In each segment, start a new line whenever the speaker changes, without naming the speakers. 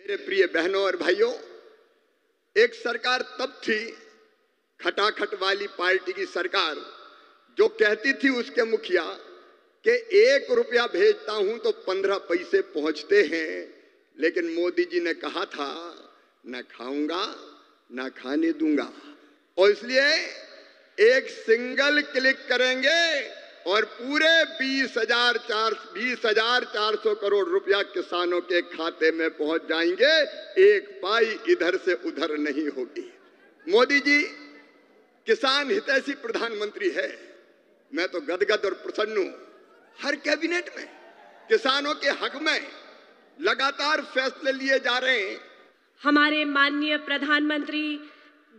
मेरे प्रिय बहनों और भाइयों, एक सरकार तब थी, खटाखट वाली पार्टी की सरकार, जो कहती थी उसके मुखिया कि 1 रुपया भेजता हूं तो 15 पैसे पहुंचते हैं, लेकिन मोदी जी ने कहा था न खाऊंगा न खाने दूंगा। और इसलिए एक सिंगल क्लिक करेंगे और पूरे 20,400 करोड़ रुपया किसानों के खाते में पहुंच जाएंगे। एक पाई इधर से उधर नहीं होगी। मोदी जी किसान हितैषी प्रधानमंत्री है। मैं तो गदगद और प्रसन्न हूं। हर कैबिनेट में किसानों के हक में लगातार फैसले लिए जा रहे हैं।
हमारे माननीय प्रधानमंत्री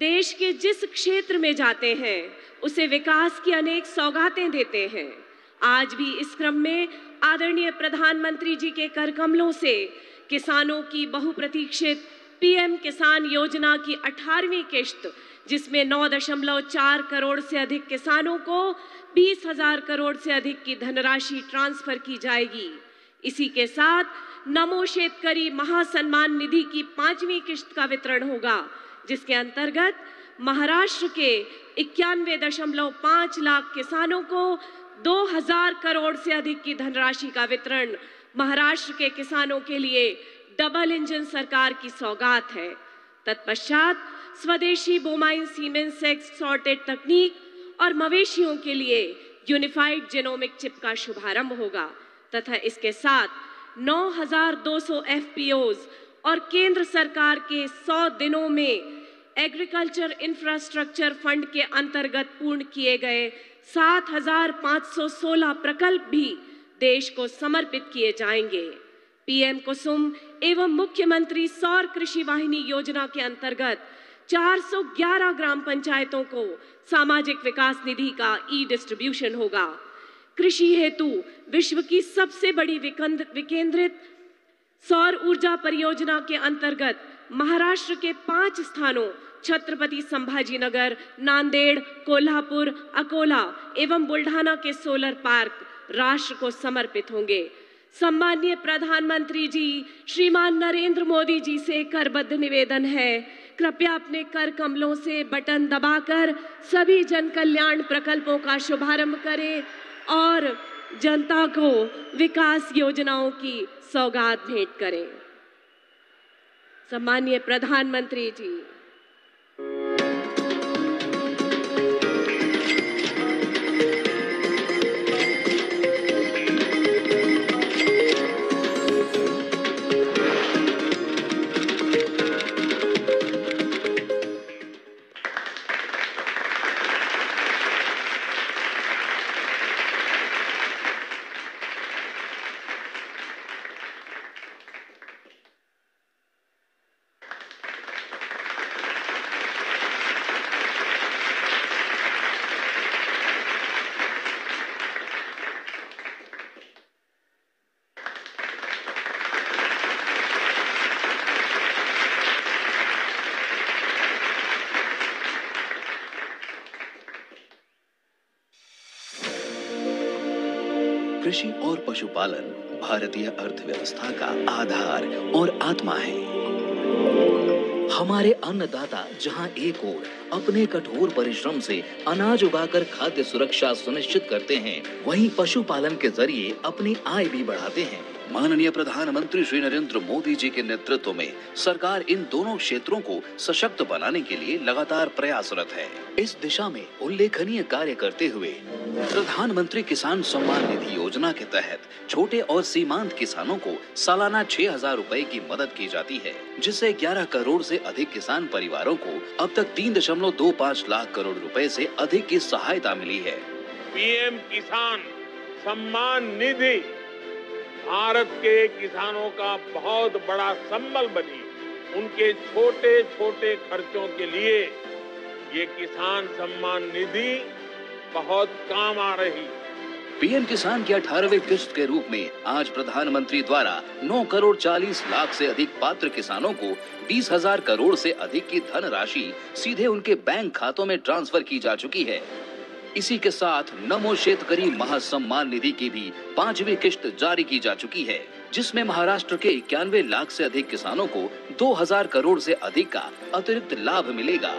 देश के जिस क्षेत्र में जाते हैं उसे विकास की अनेक सौगातें देते हैं। आज भी इस क्रम में आदरणीय प्रधानमंत्री जी के कर कमलों से किसानों की बहुप्रतीक्षित पीएम किसान योजना की 18वीं किश्त, जिसमें 9.4 करोड़ से अधिक किसानों को 20,000 करोड़ से अधिक की धनराशि ट्रांसफर की जाएगी। इसी के साथ नमो शेतकरी महासम्मान निधि की 5वीं किश्त का वितरण होगा, जिसके अंतर्गत महाराष्ट्र के 91.5 लाख किसानों को 2,000 करोड़ से अधिक की धनराशि का वितरण महाराष्ट्र के किसानों के लिए डबल इंजन सरकार की सौगात है। तत्पश्चात स्वदेशी बोमाइन सीमेंस सेक्स सॉर्टेड तकनीक और मवेशियों के लिए यूनिफाइड जेनोमिक चिप का शुभारंभ होगा तथा इसके साथ 9,200 FPOs और केंद्र सरकार के 100 दिनों में एग्रीकल्चर इंफ्रास्ट्रक्चर फंड के अंतर्गत पूर्ण किए गए 7,516 प्रकल्प भी देश को समर्पित किए जाएंगे। पीएम कुसुम एवं मुख्यमंत्री सौर कृषि वाहिनी योजना के अंतर्गत 411 ग्राम पंचायतों को सामाजिक विकास निधि का डिस्ट्रीब्यूशन होगा। कृषि हेतु विश्व की सबसे बड़ी विकेंद्रित सौर ऊर्जा परियोजना के अंतर्गत महाराष्ट्र के 5 स्थानों छत्रपति संभाजीनगर, नांदेड़, कोल्हापुर, अकोला एवं बुल्ढाना के सोलर पार्क राष्ट्र को समर्पित होंगे। सम्माननीय प्रधानमंत्री जी श्रीमान नरेंद्र मोदी जी से करबद्ध निवेदन है, कृपया अपने कर कमलों से बटन दबाकर सभी जन कल्याण प्रकल्पों का शुभारंभ करें और जनता को विकास योजनाओं की सौगात भेंट करें। सम्माननीय प्रधानमंत्री जी।
कृषि और पशुपालन भारतीय अर्थव्यवस्था का आधार और आत्मा है। हमारे अन्नदाता जहां एक ओर अपने कठोर परिश्रम से अनाज उगाकर खाद्य सुरक्षा सुनिश्चित करते हैं, वहीं पशुपालन के जरिए अपनी आय भी बढ़ाते हैं। माननीय प्रधानमंत्री श्री नरेंद्र मोदी जी के नेतृत्व में सरकार इन दोनों क्षेत्रों को सशक्त बनाने के लिए लगातार प्रयासरत है। इस दिशा में उल्लेखनीय कार्य करते हुए प्रधानमंत्री किसान सम्मान निधि योजना के तहत छोटे और सीमांत किसानों को सालाना 6,000 रुपए की मदद की जाती है, जिससे 11 करोड़ से अधिक किसान परिवारों को अब तक 3.25 लाख करोड़ रुपए से अधिक की सहायता मिली है।
पीएम किसान सम्मान निधि भारत के किसानों का बहुत बड़ा संबल बनी। उनके छोटे छोटे खर्चों के लिए ये किसान सम्मान निधि बहुत काम आ रही।
पीएम किसान की 18वीं किश्त के रूप में आज प्रधानमंत्री द्वारा 9 करोड़ 40 लाख से अधिक पात्र किसानों को 20,000 करोड़ से अधिक की धनराशि सीधे उनके बैंक खातों में ट्रांसफर की जा चुकी है। इसी के साथ नमो शेतकरी महासम्मान निधि की भी 5वीं किश्त जारी की जा चुकी है, जिसमें महाराष्ट्र के 91 लाख से अधिक किसानों को 2000 करोड़ से अधिक का अतिरिक्त लाभ मिलेगा।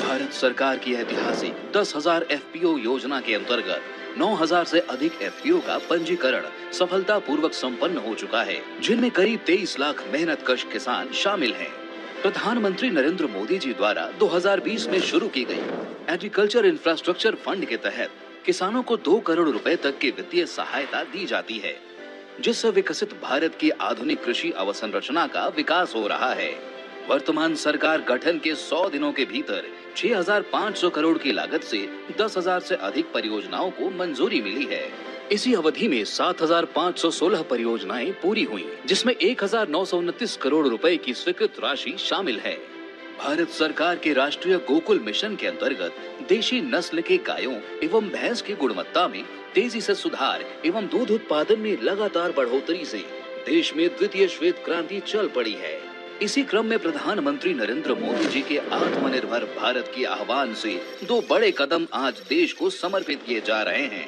भारत सरकार की ऐतिहासिक 10,000 FPO योजना के अंतर्गत 9,000 से अधिक FPO का पंजीकरण सफलतापूर्वक संपन्न हो चुका है, जिनमें करीब 23 लाख मेहनतकश किसान शामिल हैं। प्रधानमंत्री नरेंद्र मोदी जी द्वारा 2020 में शुरू की गई एग्रीकल्चर इंफ्रास्ट्रक्चर फंड के तहत किसानों को 2 करोड़ रुपए तक की वित्तीय सहायता दी जाती है, जिससे विकसित भारत की आधुनिक कृषि अवसंरचना का विकास हो रहा है। वर्तमान सरकार गठन के 100 दिनों के भीतर 6,500 करोड़ की लागत से 10,000 से अधिक परियोजनाओं को मंजूरी मिली है। इसी अवधि में 7,516 परियोजनाएं पूरी हुई, जिसमें 1,929 करोड़ रुपए की स्वीकृत राशि शामिल है। भारत सरकार के राष्ट्रीय गोकुल मिशन के अंतर्गत देशी नस्ल के गायों एवं भैंस की गुणवत्ता में तेजी से सुधार एवं दूध उत्पादन में लगातार बढ़ोतरी से देश में द्वितीय श्वेत क्रांति चल पड़ी है। इसी क्रम में प्रधानमंत्री नरेंद्र मोदी जी के आत्मनिर्भर भारत के आह्वान से 2 बड़े कदम आज देश को समर्पित किए जा रहे हैं।